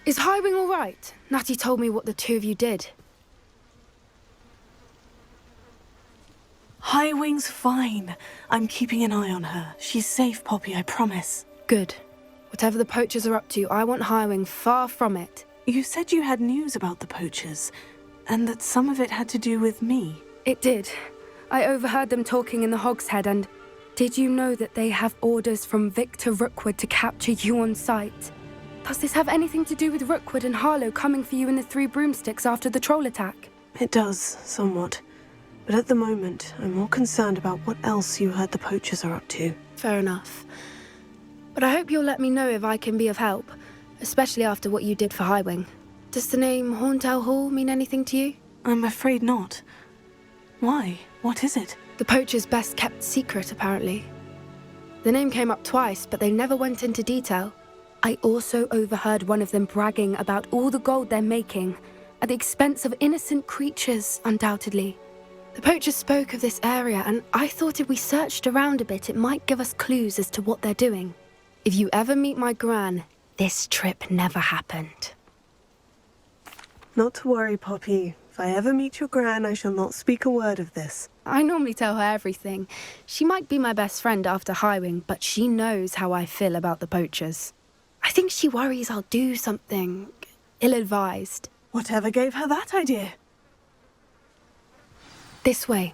Is Highwing all right? Natty told me what the two of you did. Highwing's fine. I'm keeping an eye on her. She's safe, Poppy, I promise. Good. Whatever the poachers are up to, I want Highwing far from it. You said you had news about the poachers, and that some of it had to do with me. It did. I overheard them talking in the Hogshead, and did you know that they have orders from Victor Rookwood to capture you on sight? Does this have anything to do with Rookwood and Harlow coming for you in the Three Broomsticks after the troll attack? It does, somewhat. But at the moment, I'm more concerned about what else you heard the poachers are up to. Fair enough. But I hope you'll let me know if I can be of help, especially after what you did for Highwing. Does the name Horntail Hall mean anything to you? I'm afraid not. Why? What is it? The poachers' best kept secret, apparently. The name came up twice, but they never went into detail. I also overheard one of them bragging about all the gold they're making, at the expense of innocent creatures, undoubtedly. The poachers spoke of this area, and I thought if we searched around a bit, it might give us clues as to what they're doing. If you ever meet my gran, this trip never happened. Not to worry, Poppy. If I ever meet your gran, I shall not speak a word of this. I normally tell her everything. She might be my best friend after Highwing, but she knows how I feel about the poachers. I think she worries I'll do something ill-advised. Whatever gave her that idea? This way.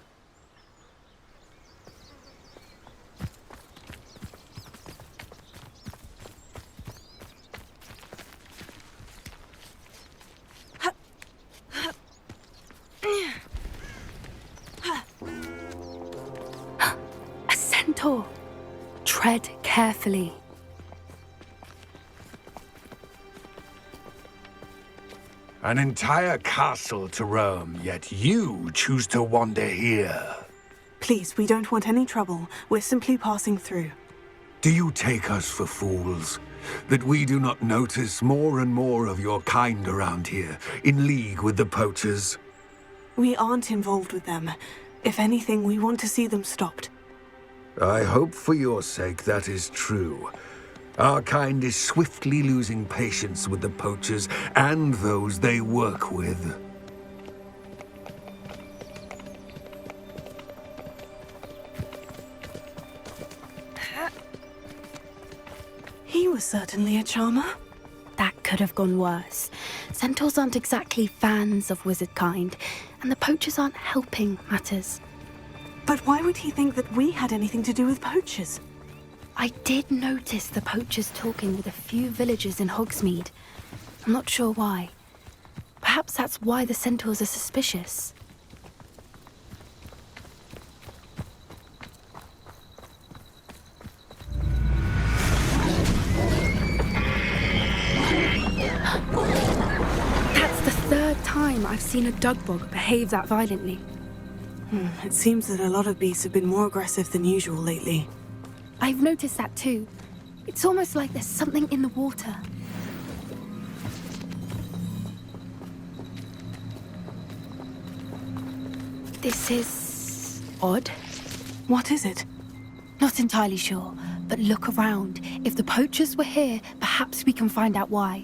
A centaur. Tread carefully. An entire castle to roam, yet you choose to wander here. Please, we don't want any trouble. We're simply passing through. Do you take us for fools? That we do not notice more and more of your kind around here, in league with the poachers? We aren't involved with them. If anything, we want to see them stopped. I hope for your sake that is true. Our kind is swiftly losing patience with the poachers and those they work with. He was certainly a charmer. That could have gone worse. Centaurs aren't exactly fans of wizard kind, and the poachers aren't helping matters. But why would he think that we had anything to do with poachers? I did notice the poachers talking with a few villagers in Hogsmeade. I'm not sure why. Perhaps that's why the centaurs are suspicious. That's the third time I've seen a dugbog behave that violently. It seems that a lot of beasts have been more aggressive than usual lately. I've noticed that too. It's almost like there's something in the water. This is odd. What is it? Not entirely sure, but look around. If the poachers were here, perhaps we can find out why.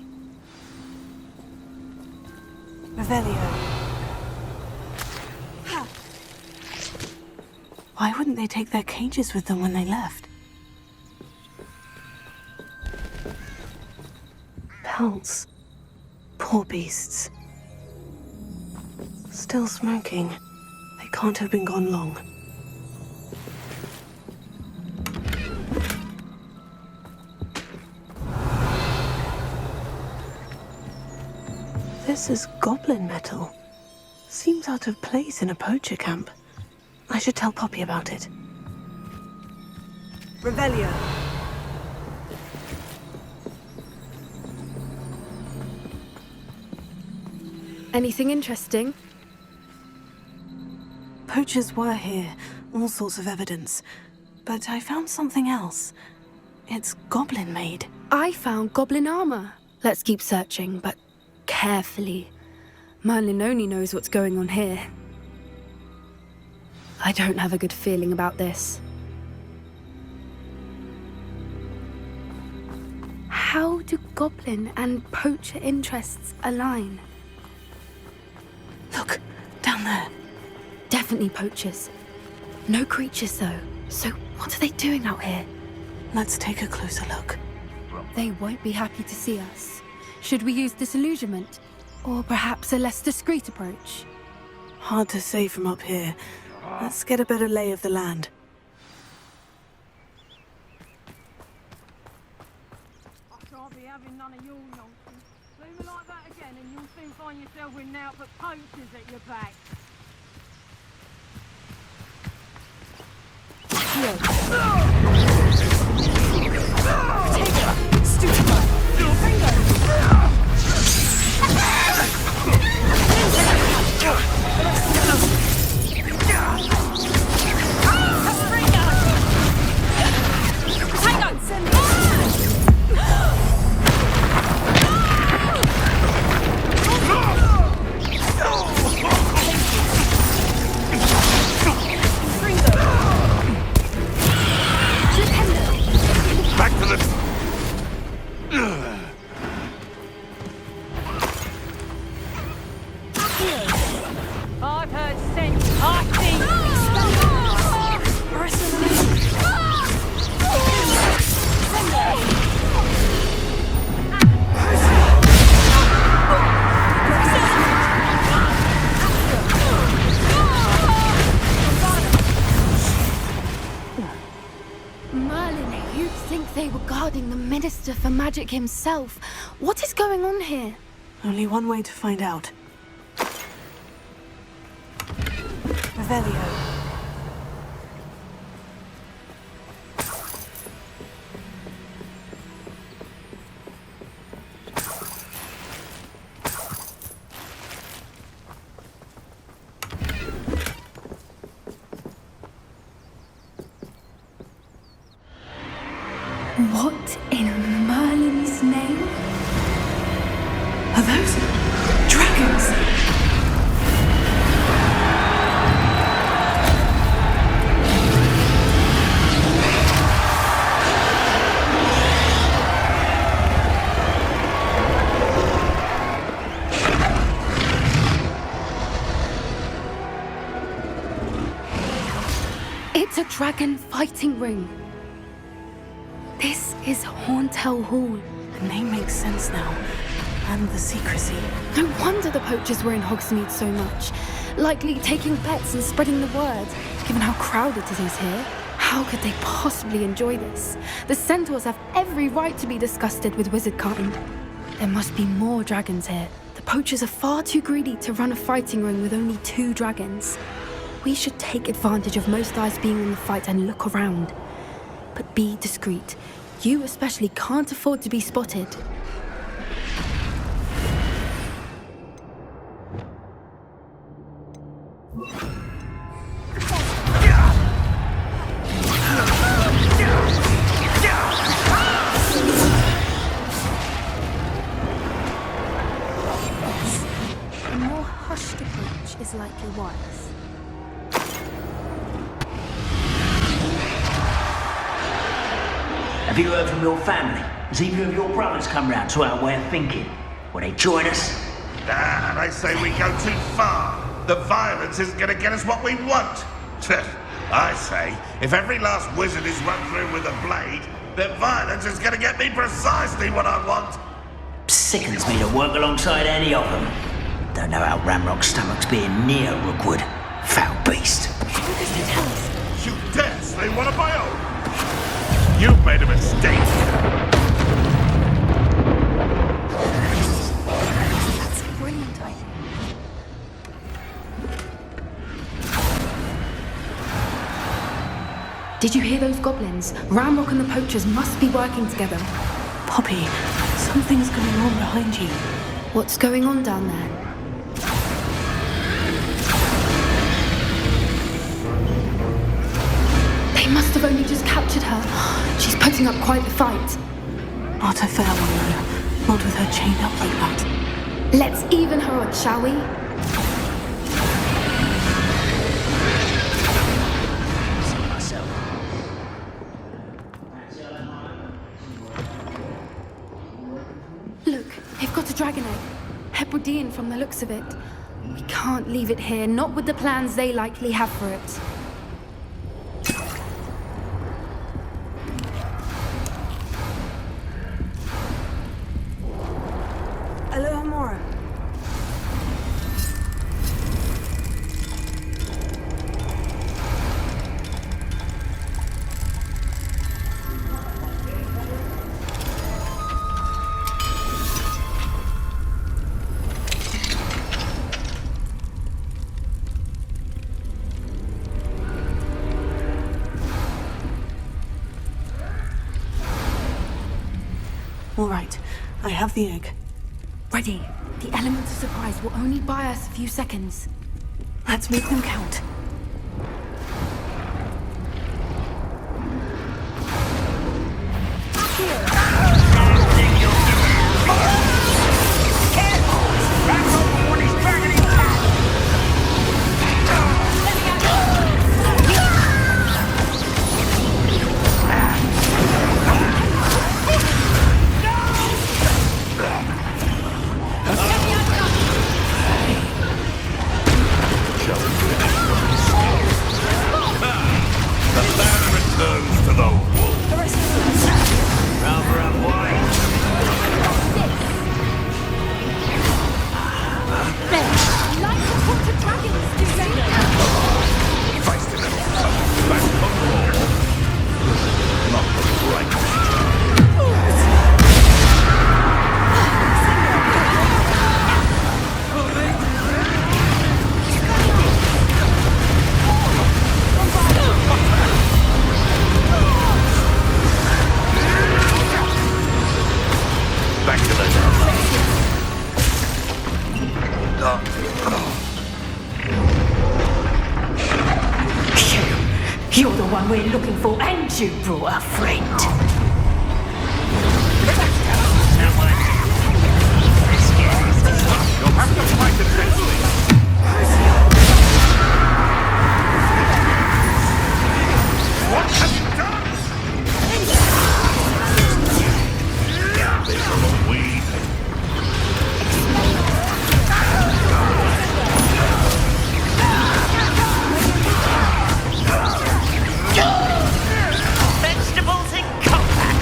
Revelio. Why wouldn't they take their cages with them when they left? Pelts. Poor beasts. Still smoking. They can't have been gone long. This is goblin metal. Seems out of place in a poacher camp. I should tell Poppy about it. Revelio. Anything interesting? Poachers were here, all sorts of evidence. But I found something else. It's goblin-made. I found goblin armor. Let's keep searching, but carefully. Merlin only knows what's going on here. I don't have a good feeling about this. How do goblin and poacher interests align? Look, down there. Definitely poachers. No creatures, though. So what are they doing out here? Let's take a closer look. They won't be happy to see us. Should we use disillusionment? Or perhaps a less discreet approach? Hard to say from up here. Let's get a better lay of the land. I can't be having none of your nonsense. Leave me like that again and you'll soon find yourself with now but poachers at your back. Back to the... I've heard sense. I think. Merlin, you'd think they were guarding the Minister for Magic himself. What is going on here? Only one way to find out. Revelio. What in Merlin's name? Are those dragons? It's a dragon fighting ring. This is Hauntel Hall. The name makes sense now. And the secrecy. No wonder the poachers were in Hogsmeade so much. Likely taking bets and spreading the word. Given how crowded it is here, how could they possibly enjoy this? The centaurs have every right to be disgusted with wizard kind. There must be more dragons here. The poachers are far too greedy to run a fighting ring with only 2 dragons. We should take advantage of most eyes being in the fight and look around. But be discreet. You especially can't afford to be spotted. A more hushed approach is likely wise. Have you heard from your family? Has either of your brothers come round to our way of thinking? Will they join us? Nah, they say we go too far. The violence isn't going to get us what we want. I say, if every last wizard is run through with a blade, then violence is going to get me precisely what I want. Sickens me to work alongside any of them. Don't know how Ramrock's stomach's being near Rookwood. Foul beast. You dare slay one of my own? You've made a mistake. That's a brilliant idea. Did you hear those goblins? Ramrock and the poachers must be working together. Poppy, something's going on behind you. What's going on down there? They must have only just captured her. She's putting up quite the fight. Not a fair one, though. Not with her chained up like that. Let's even her odds, shall we? Meridian from the looks of it. We can't leave it here, not with the plans they likely have for it. Alohomora. All right, I have the egg. Ready. The element of surprise will only buy us a few seconds. Let's make them count. You're the one we're looking for, and you brought a friend. You'll have to fight intensely. What have you done? There's a long weed. Vegetables in combat.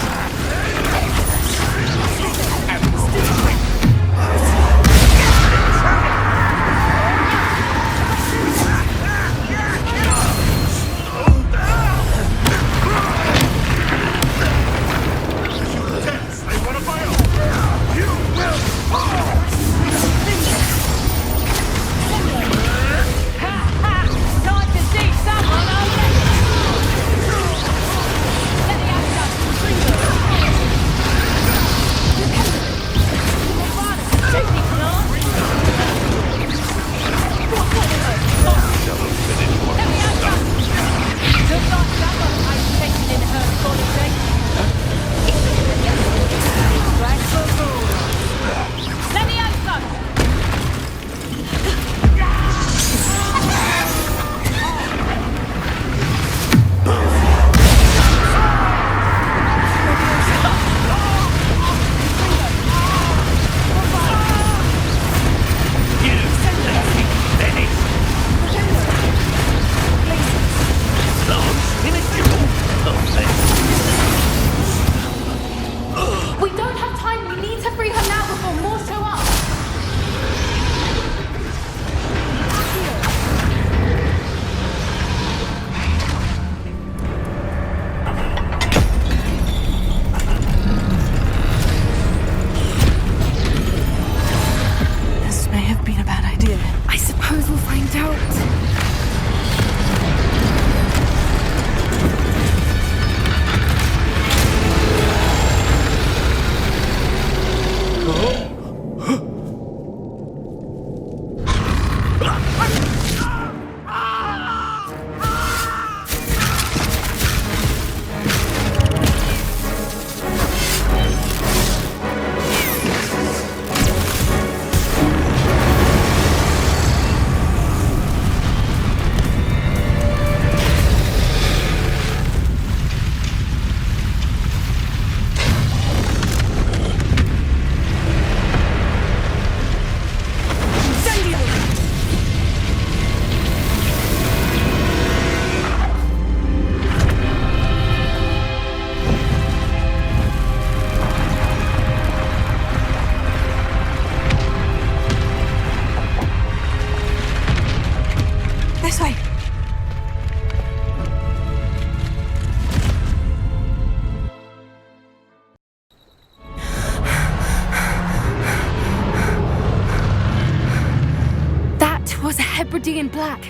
Hebridean black.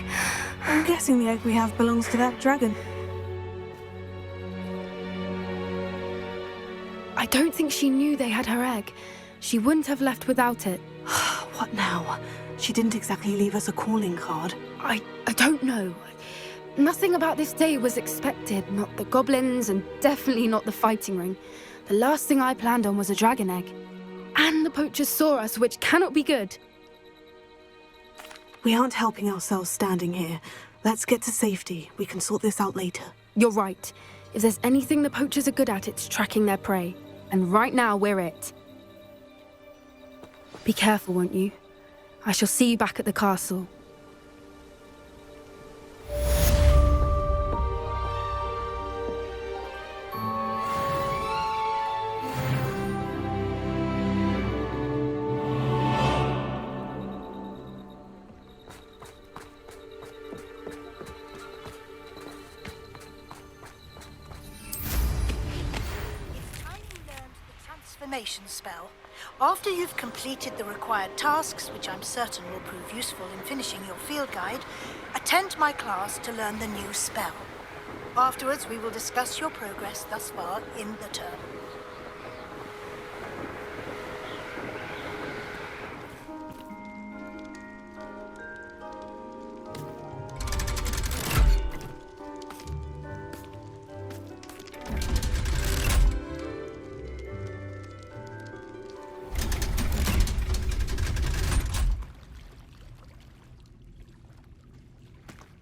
I'm guessing the egg we have belongs to that dragon. I don't think she knew they had her egg. She wouldn't have left without it. What now? She didn't exactly leave us a calling card. I don't know. Nothing about this day was expected. Not the goblins, and definitely not the fighting ring. The last thing I planned on was a dragon egg. And the poachers saw us, which cannot be good. We aren't helping ourselves standing here. Let's get to safety. We can sort this out later. You're right. If there's anything the poachers are good at, it's tracking their prey. And right now, we're it. Be careful, won't you? I shall see you back at the castle. Spell. After you've completed the required tasks, which I'm certain will prove useful in finishing your field guide, attend my class to learn the new spell. Afterwards, we will discuss your progress thus far in the term.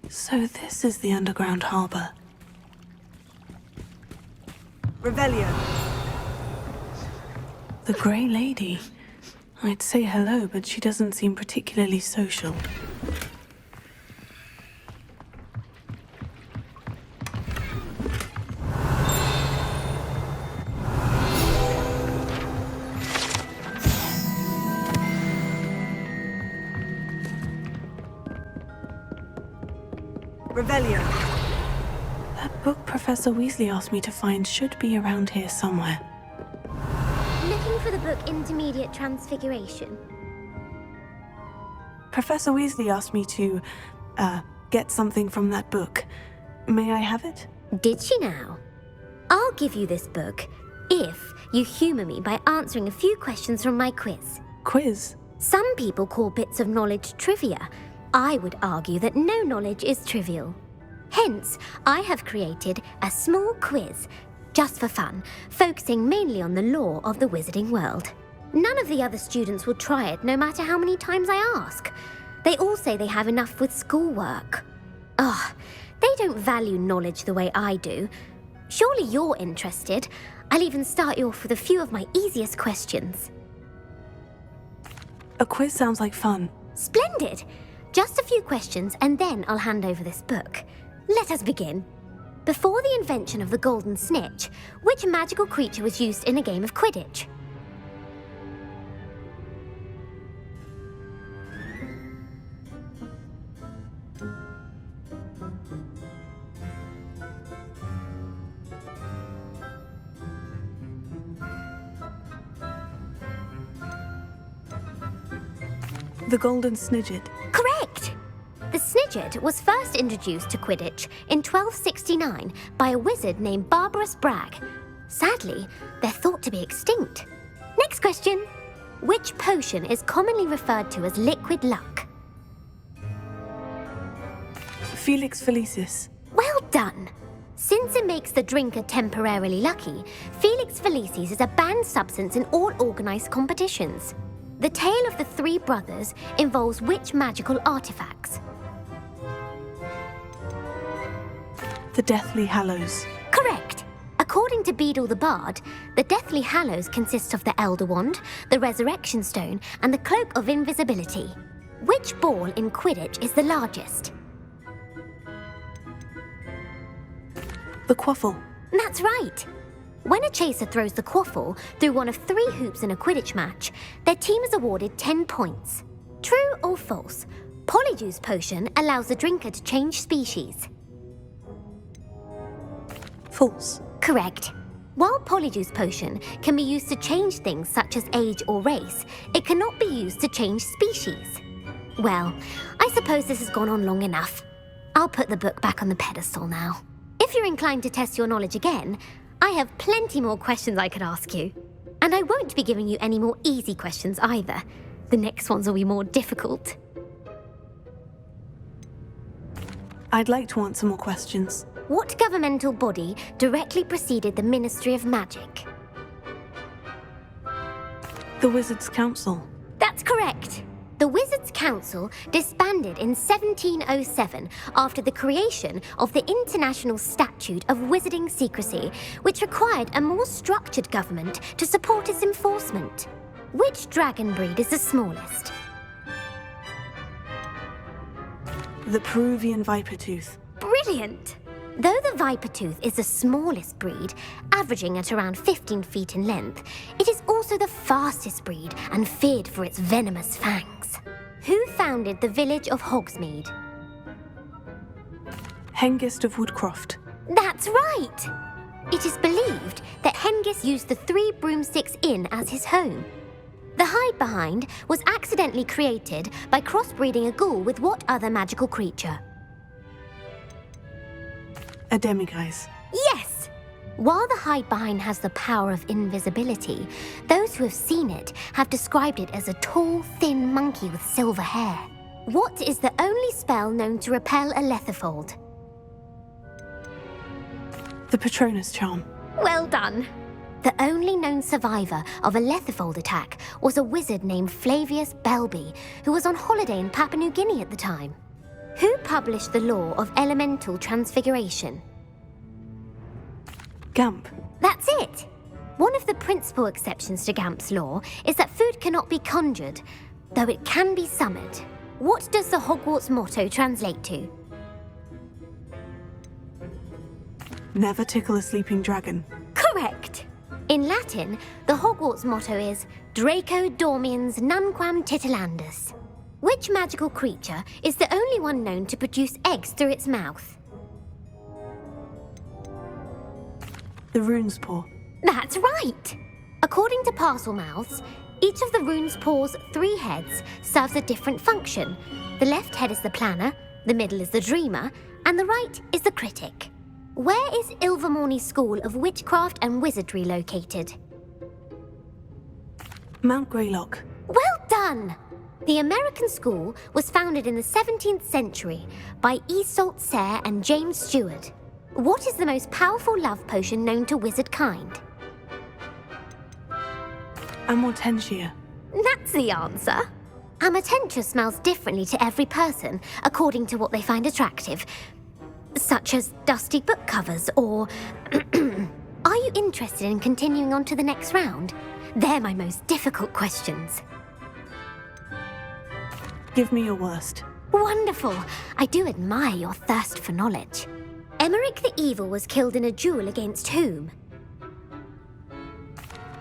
So this is the underground harbor. Revelio. The Grey Lady. I'd say hello, but she doesn't seem particularly social. Revelio. That book Professor Weasley asked me to find should be around here somewhere. Looking for the book Intermediate Transfiguration. Professor Weasley asked me to, get something from that book. May I have it? Did she now? I'll give you this book if you humour me by answering a few questions from my quiz. Quiz? Some people call bits of knowledge trivia. I would argue that no knowledge is trivial. Hence, I have created a small quiz, just for fun, focusing mainly on the lore of the wizarding world. None of the other students will try it, no matter how many times I ask. They all say they have enough with schoolwork. They don't value knowledge the way I do. Surely you're interested. I'll even start you off with a few of my easiest questions. A quiz sounds like fun. Splendid! Just a few questions, and then I'll hand over this book. Let us begin. Before the invention of the golden snitch, which magical creature was used in a game of Quidditch? The Golden Snidget. Correct! The Snidget was first introduced to Quidditch in 1269 by a wizard named Barbarous Bragg. Sadly, they're thought to be extinct. Next question. Which potion is commonly referred to as liquid luck? Felix Felicis. Well done! Since it makes the drinker temporarily lucky, Felix Felicis is a banned substance in all organised competitions. The tale of the three brothers involves which magical artifacts? The Deathly Hallows. Correct! According to Beedle the Bard, the Deathly Hallows consist of the Elder Wand, the Resurrection Stone, and the Cloak of Invisibility. Which ball in Quidditch is the largest? The Quaffle. That's right! When a chaser throws the quaffle through one of 3 hoops in a Quidditch match, their team is awarded 10 points. True or false? Polyjuice Potion allows the drinker to change species. False. Correct. While Polyjuice Potion can be used to change things such as age or race, it cannot be used to change species. Well, I suppose this has gone on long enough. I'll put the book back on the pedestal now. If you're inclined to test your knowledge again, I have plenty more questions I could ask you. And I won't be giving you any more easy questions either. The next ones will be more difficult. I'd like to answer more questions. What governmental body directly preceded the Ministry of Magic? The Wizards' Council. That's correct. The Wizards' Council disbanded in 1707 after the creation of the International Statute of Wizarding Secrecy, which required a more structured government to support its enforcement. Which dragon breed is the smallest? The Peruvian Vipertooth. Brilliant! Though the Vipertooth is the smallest breed, averaging at around 15 feet in length, it is also the fastest breed and feared for its venomous fangs. Who founded the village of Hogsmeade? Hengist of Woodcroft. That's right! It is believed that Hengist used the Three Broomsticks Inn as his home. The hide-behind was accidentally created by crossbreeding a ghoul with what other magical creature? A demiguise. Yes! While the hide-behind has the power of invisibility, those who have seen it have described it as a tall, thin monkey with silver hair. What is the only spell known to repel a letherfold? The Patronus Charm. Well done! The only known survivor of a letherfold attack was a wizard named Flavius Belby, who was on holiday in Papua New Guinea at the time. Who published the law of elemental transfiguration? Gamp. That's it! One of the principal exceptions to Gamp's law is that food cannot be conjured, though it can be summoned. What does the Hogwarts motto translate to? Never tickle a sleeping dragon. Correct! In Latin, the Hogwarts motto is Draco Dormiens Nunquam Titilandus. Which magical creature is the only one known to produce eggs through its mouth? The Rune's Paw. That's right! According to Parselmouths, each of the Rune's Paw's 3 heads serves a different function. The left head is the planner, the middle is the dreamer, and the right is the critic. Where is Ilvermorny School of Witchcraft and Wizardry located? Mount Greylock. Well done! The American school was founded in the 17th century by Iseult Sayre and James Stewart. What is the most powerful love potion known to wizard kind? Amortentia. That's the answer. Amortentia smells differently to every person, according to what they find attractive, such as dusty book covers or... Are you interested in continuing on to the next round? They're my most difficult questions. Give me your worst. Wonderful. I do admire your thirst for knowledge. Emeric the Evil was killed in a duel against whom?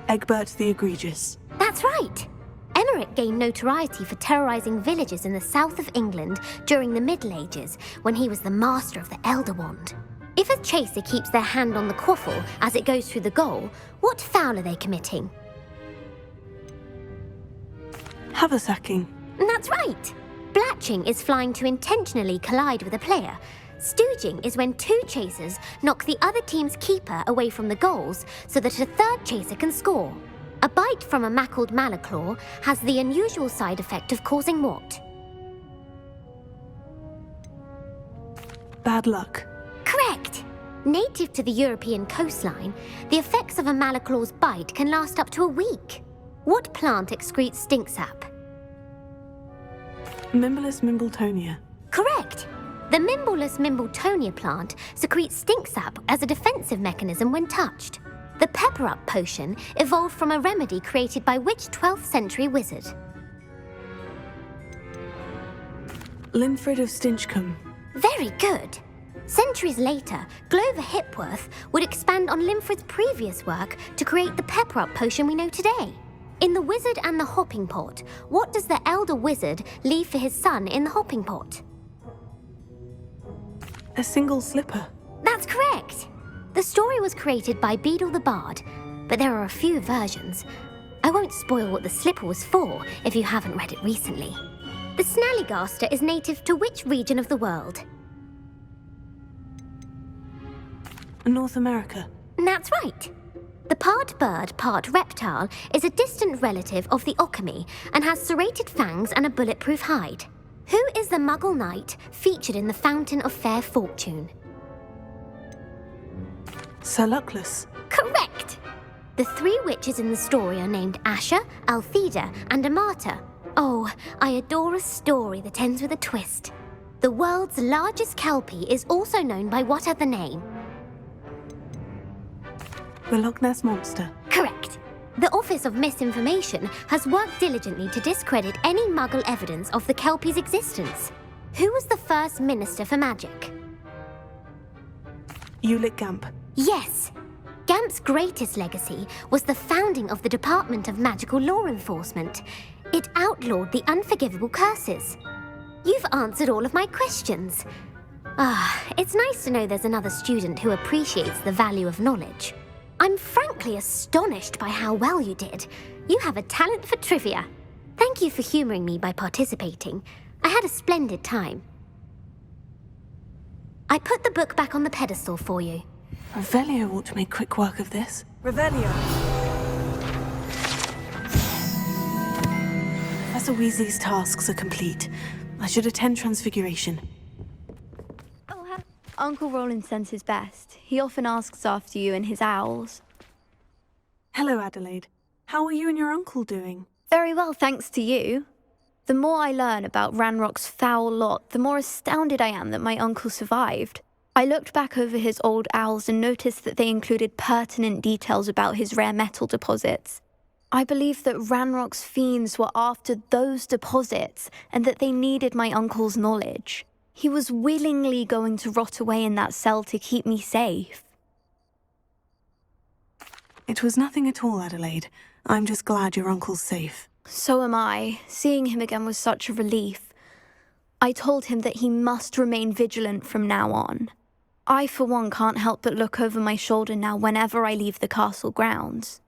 Egbert the Egregious. That's right. Emeric gained notoriety for terrorizing villages in the south of England during the Middle Ages, when he was the master of the Elder Wand. If a chaser keeps their hand on the quaffle as it goes through the goal, what foul are they committing? Haversacking. That's right. Blatching is flying to intentionally collide with a player. Stooging is when 2 chasers knock the other team's keeper away from the goals so that a third chaser can score. A bite from a mackled malaclaw has the unusual side effect of causing what? Bad luck. Correct! Native to the European coastline, the effects of a malaclaw's bite can last up to a week. What plant excretes stink sap? Mimblus Mimbletonia. Correct! The Mimblus Mimbletonia plant secretes stink sap as a defensive mechanism when touched. The Pepper-Up potion evolved from a remedy created by which 12th century wizard? Linfred of Stinchcombe. Very good! Centuries later, Glover Hipworth would expand on Linfred's previous work to create the Pepper-Up potion we know today. In The Wizard and the Hopping Pot, what does the elder wizard leave for his son in the hopping pot? A single slipper. That's correct! The story was created by Beadle the Bard, but there are a few versions. I won't spoil what the slipper was for if you haven't read it recently. The snallygaster is native to which region of the world? North America. That's right. The part bird, part reptile is a distant relative of the Occamy and has serrated fangs and a bulletproof hide. Who is the Muggle knight featured in the Fountain of Fair Fortune? Sir Luckless. Correct! The 3 witches in the story are named Asher, Altheda, and Amata. Oh, I adore a story that ends with a twist. The world's largest kelpie is also known by what other name? The Loch Ness Monster. Correct. The Office of Misinformation has worked diligently to discredit any Muggle evidence of the Kelpie's existence. Who was the first Minister for Magic? Ulick Gamp. Yes. Gamp's greatest legacy was the founding of the Department of Magical Law Enforcement. It outlawed the unforgivable curses. You've answered all of my questions. It's nice to know there's another student who appreciates the value of knowledge. I'm frankly astonished by how well you did. You have a talent for trivia. Thank you for humoring me by participating. I had a splendid time. I put the book back on the pedestal for you. Revelio ought to make quick work of this. Revelio. Professor Weasley's tasks are complete. I should attend Transfiguration. Uncle Roland sends his best. He often asks after you and his owls. Hello, Adelaide. How are you and your uncle doing? Very well, thanks to you. The more I learn about Ranrock's foul lot, the more astounded I am that my uncle survived. I looked back over his old owls and noticed that they included pertinent details about his rare metal deposits. I believe that Ranrock's fiends were after those deposits and that they needed my uncle's knowledge. He was willingly going to rot away in that cell to keep me safe. It was nothing at all, Adelaide. I'm just glad your uncle's safe. So am I. Seeing him again was such a relief. I told him that he must remain vigilant from now on. I, for one, can't help but look over my shoulder now whenever I leave the castle grounds.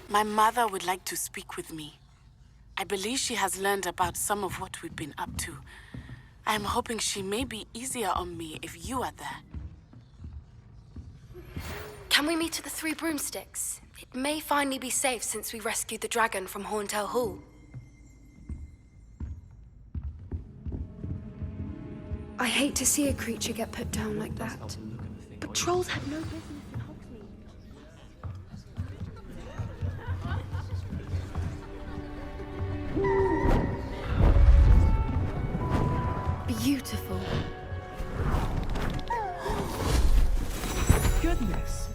My mother would like to speak with me. I believe she has learned about some of what we've been up to. I'm hoping she may be easier on me if you are there. Can we meet at the 3 Broomsticks? It may finally be safe since we rescued the dragon from Horntail Hall. I hate to see a creature get put down like that. But trolls have no business in Hogsmeade. Beautiful. Goodness.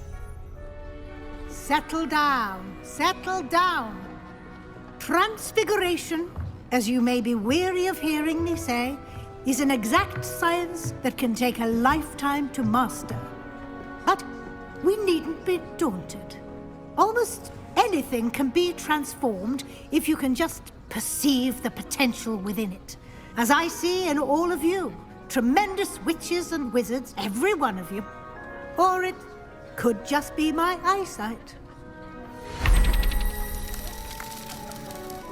Settle down. Settle down. Transfiguration, as you may be weary of hearing me say, is an exact science that can take a lifetime to master. But we needn't be daunted. Almost anything can be transformed if you can just perceive the potential within it. As I see in all of you, tremendous witches and wizards, every one of you. Or it could just be my eyesight.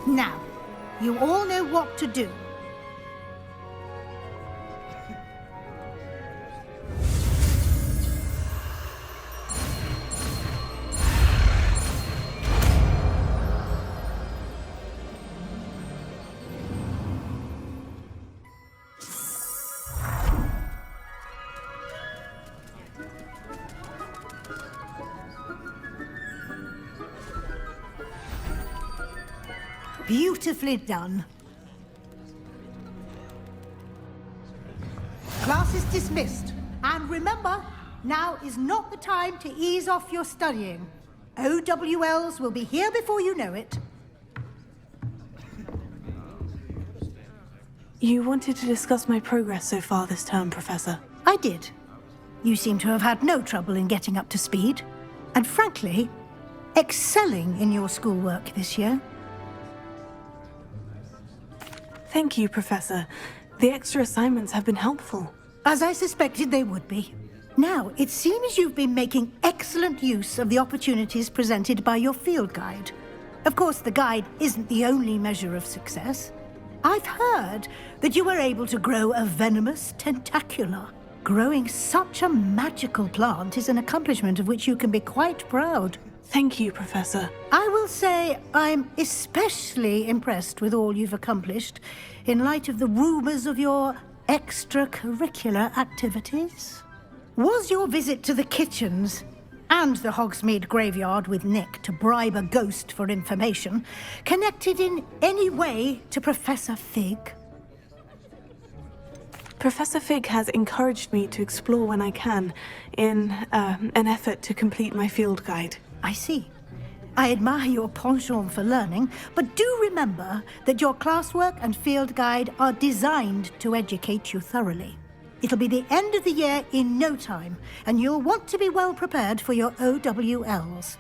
Now, you all know what to do. Beautifully done. Class is dismissed. And remember, now is not the time to ease off your studying. OWLs will be here before you know it. You wanted to discuss my progress so far this term, Professor. I did. You seem to have had no trouble in getting up to speed. And frankly, excelling in your schoolwork this year. Thank you, Professor. The extra assignments have been helpful. As I suspected they would be. Now, it seems you've been making excellent use of the opportunities presented by your field guide. Of course, the guide isn't the only measure of success. I've heard that you were able to grow a venomous tentacula. Growing such a magical plant is an accomplishment of which you can be quite proud. Thank you, Professor. I will say I'm especially impressed with all you've accomplished in light of the rumors of your extracurricular activities. Was your visit to the kitchens and the Hogsmeade graveyard with Nick to bribe a ghost for information connected in any way to Professor Fig? Professor Fig has encouraged me to explore when I can in an effort to complete my field guide. I see. I admire your penchant for learning, but do remember that your classwork and field guide are designed to educate you thoroughly. It'll be the end of the year in no time, and you'll want to be well prepared for your OWLs.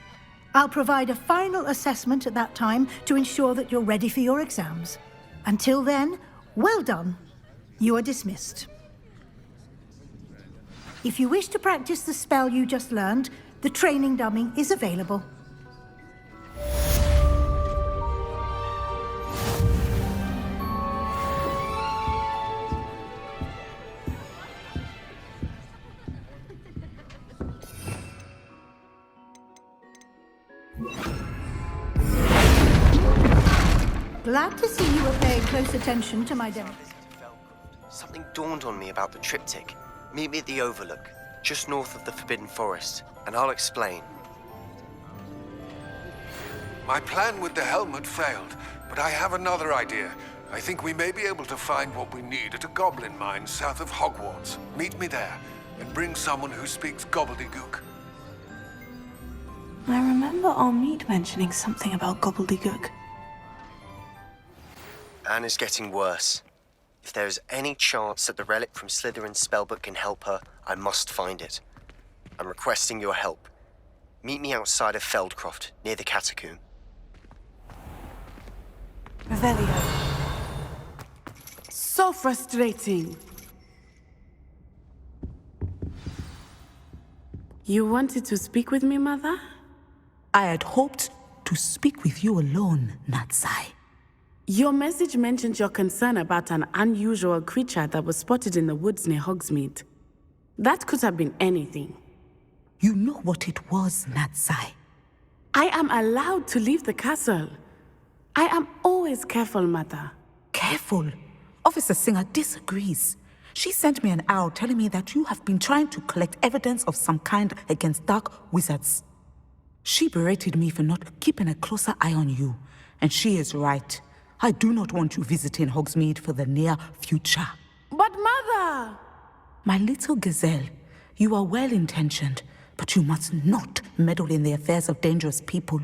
I'll provide a final assessment at that time to ensure that you're ready for your exams. Until then, well done. You are dismissed. If you wish to practice the spell you just learned, the training dummy is available. Glad to see you are paying close attention to my demo. Something dawned on me about the triptych. Meet me at the Overlook, just north of the Forbidden Forest, and I'll explain. My plan with the helmet failed, but I have another idea. I think we may be able to find what we need at a goblin mine south of Hogwarts. Meet me there, and bring someone who speaks gobbledygook. I remember Armid mentioning something about gobbledygook. Anne is getting worse. If there is any chance that the relic from Slytherin's spellbook can help her, I must find it. I'm requesting your help. Meet me outside of Feldcroft, near the catacomb. Revelio. So frustrating. You wanted to speak with me, Mother? I had hoped to speak with you alone, Natsai. Your message mentioned your concern about an unusual creature that was spotted in the woods near Hogsmeade. That could have been anything. You know what it was, Natsai. I am allowed to leave the castle. I am always careful, Mother. Careful? Officer Singer disagrees. She sent me an owl telling me that you have been trying to collect evidence of some kind against dark wizards. She berated me for not keeping a closer eye on you, and she is right. I do not want you visiting Hogsmeade for the near future. But Mother! My little gazelle, you are well-intentioned, but you must not meddle in the affairs of dangerous people.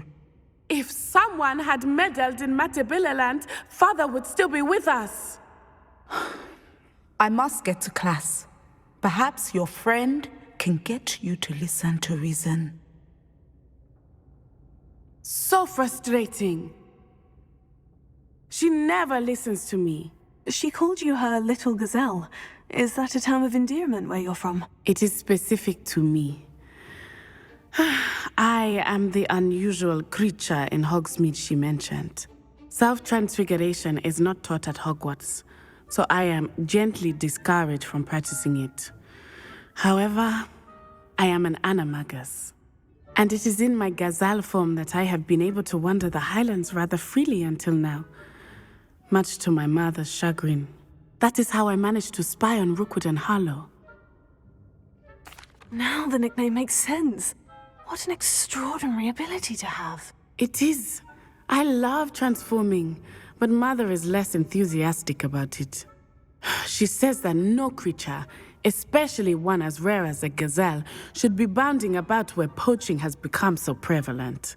If someone had meddled in Matabeleland, Father would still be with us. I must get to class. Perhaps your friend can get you to listen to reason. So frustrating. She never listens to me. She called you her little gazelle. Is that a term of endearment where you're from? It is specific to me. I am the unusual creature in Hogsmeade she mentioned. Self-transfiguration is not taught at Hogwarts, so I am gently discouraged from practicing it. However, I am an animagus, and it is in my gazelle form that I have been able to wander the Highlands rather freely until now, much to my mother's chagrin. That is how I managed to spy on Rookwood and Harlow. Now the nickname makes sense. What an extraordinary ability to have. It is. I love transforming, but Mother is less enthusiastic about it. She says that no creature, especially one as rare as a gazelle, should be bounding about where poaching has become so prevalent.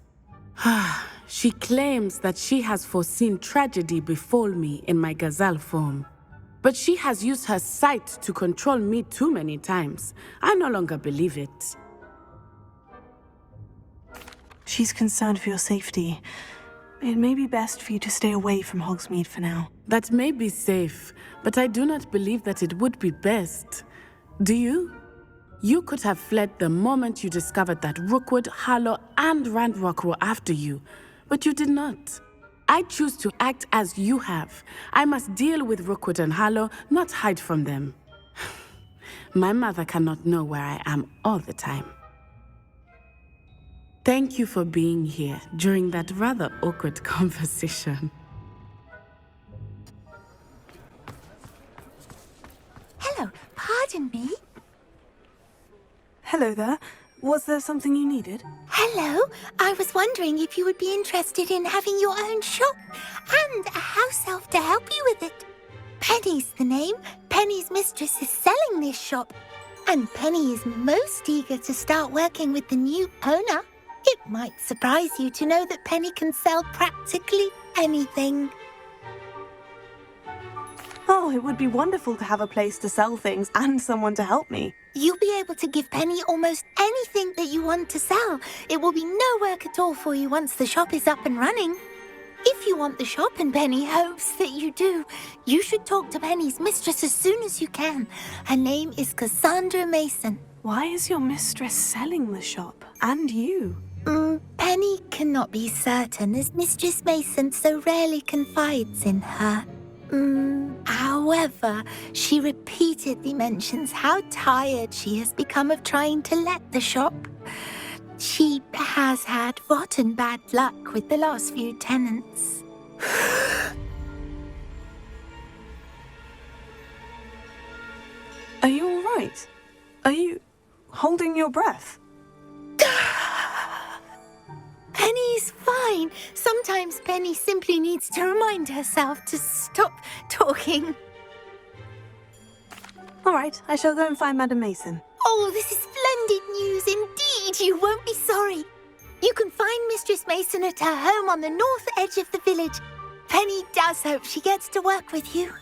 She claims that she has foreseen tragedy befall me in my gazelle form. But she has used her sight to control me too many times. I no longer believe it. She's concerned for your safety. It may be best for you to stay away from Hogsmeade for now. That may be safe, but I do not believe that it would be best. Do you? You could have fled the moment you discovered that Rookwood, Harlow, and Ranrock were after you. but you did not. I choose to act as you have. I must deal with Rookwood and Harlow, not hide from them. My mother cannot know where I am all the time. Thank you for being here during that rather awkward conversation. Hello, pardon me. Hello there. Was there something you needed? Hello, I was wondering if you would be interested in having your own shop and a house elf to help you with it. Penny's the name. Penny's mistress is selling this shop, and Penny is most eager to start working with the new owner. It might surprise you to know that Penny can sell practically anything. Oh, it would be wonderful to have a place to sell things and someone to help me. You'll be able to give Penny almost anything that you want to sell. It will be no work at all for you once the shop is up and running. If you want the shop and Penny hopes that you do, you should talk to Penny's mistress as soon as you can. Her name is Cassandra Mason. Why is your mistress selling the shop? And you? Penny cannot be certain, as Mistress Mason so rarely confides in her. However, she repeatedly mentions how tired she has become of trying to let the shop. She has had rotten bad luck with the last few tenants. Are you all right? Are you holding your breath? Penny's fine. Sometimes Penny simply needs to remind herself to stop talking. All right, I shall go and find Madam Mason. Oh, this is splendid news indeed. You won't be sorry. You can find Mistress Mason at her home on the north edge of the village. Penny does hope she gets to work with you.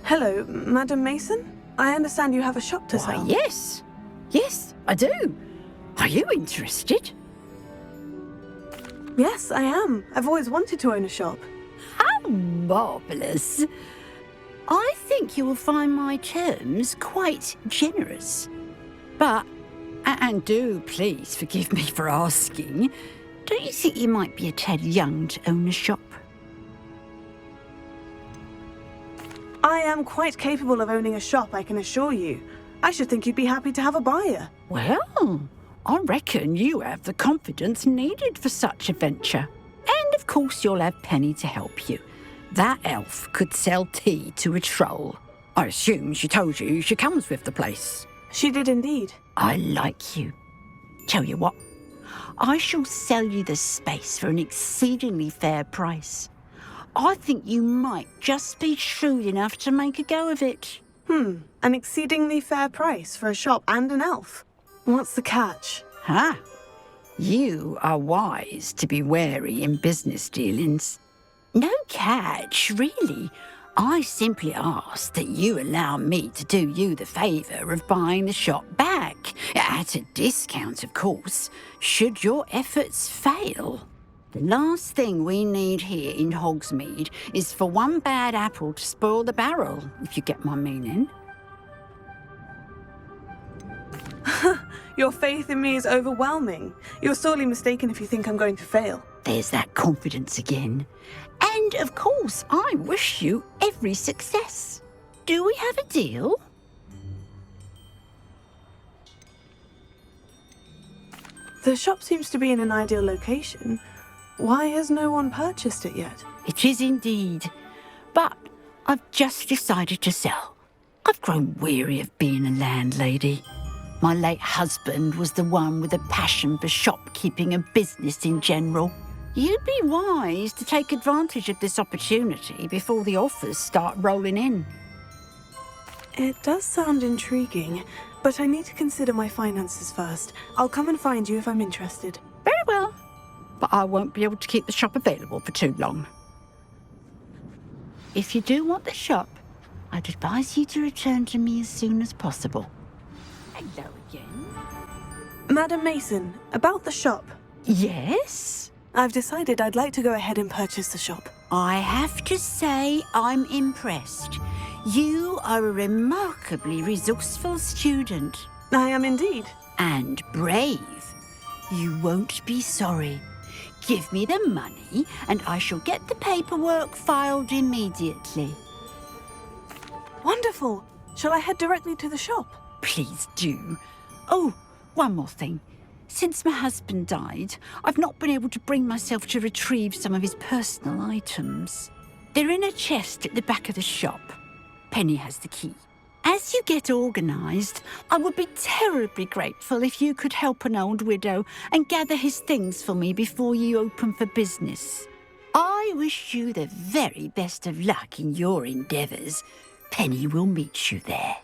Hello, Madam Mason. I understand you have a shop to sell. Yes. Yes, I do. Are you interested? Yes, I am. I've always wanted to own a shop. How marvellous. I think you will find my terms quite generous. But, and do please forgive me for asking, don't you think you might be a tad young to own a shop? I am quite capable of owning a shop, I can assure you. I should think you'd be happy to have a buyer. Well, I reckon you have the confidence needed for such a venture. And of course you'll have Penny to help you. That elf could sell tea to a troll. I assume she told you she comes with the place. She did indeed. I like you. Tell you what, I shall sell you the space for an exceedingly fair price. I think you might just be shrewd enough to make a go of it. An exceedingly fair price for a shop and an elf. What's the catch? You are wise to be wary in business dealings. No catch, really. I simply ask that you allow me to do you the favour of buying the shop back, at a discount, of course, should your efforts fail. The last thing we need here in Hogsmeade is for one bad apple to spoil the barrel, if you get my meaning. Your faith in me is overwhelming. You're sorely mistaken if you think I'm going to fail. There's that confidence again. And, of course, I wish you every success. Do we have a deal? The shop seems to be in an ideal location. Why has no one purchased it yet? It is indeed. But I've just decided to sell. I've grown weary of being a landlady. My late husband was the one with a passion for shopkeeping and business in general. You'd be wise to take advantage of this opportunity before the offers start rolling in. It does sound intriguing, but I need to consider my finances first. I'll come and find you if I'm interested. Very well. But I won't be able to keep the shop available for too long. If you do want the shop, I'd advise you to return to me as soon as possible. Hello again. Madam Mason, about the shop. Yes? I've decided I'd like to go ahead and purchase the shop. I have to say I'm impressed. You are a remarkably resourceful student. I am indeed. And brave. You won't be sorry. Give me the money, and I shall get the paperwork filed immediately. Wonderful. Shall I head directly to the shop? Please do. Oh, one more thing. Since my husband died, I've not been able to bring myself to retrieve some of his personal items. They're in a chest at the back of the shop. Penny has the key. As you get organised, I would be terribly grateful if you could help an old widow and gather his things for me before you open for business. I wish you the very best of luck in your endeavours. Penny will meet you there.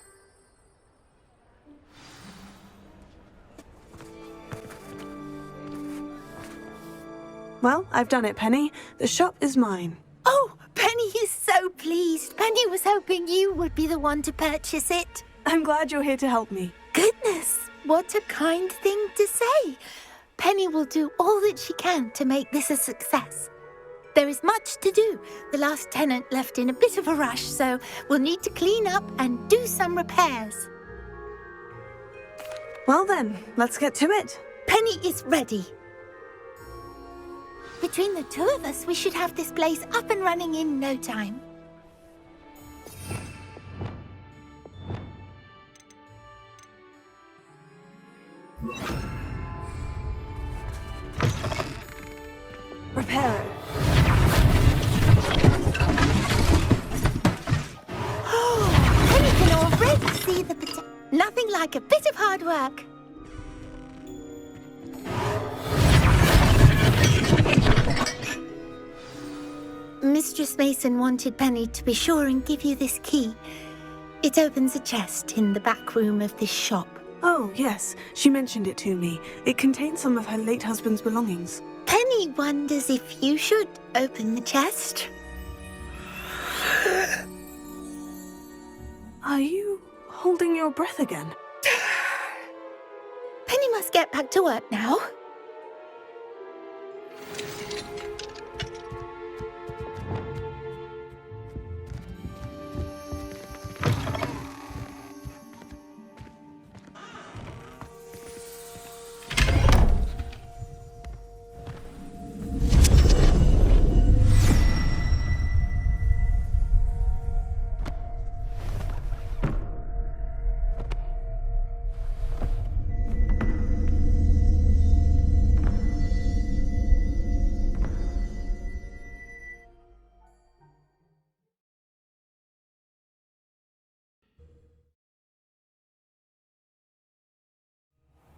Well, I've done it, Penny. The shop is mine. Oh, Penny is so pleased. Penny was hoping you would be the one to purchase it. I'm glad you're here to help me. Goodness, what a kind thing to say. Penny will do all that she can to make this a success. There is much to do. The last tenant left in a bit of a rush, so we'll need to clean up and do some repairs. Well then, let's get to it. Penny is ready. Between the two of us, we should have this place up and running in no time. Repair. Oh, Penny can already see the potential. Nothing like a bit of hard work. Mistress Mason wanted Penny to be sure and give you this key. It opens a chest in the back room of this shop. Oh, yes. She mentioned it to me. It contains some of her late husband's belongings. Penny wonders if you should open the chest. Are you holding your breath again? Penny must get back to work now.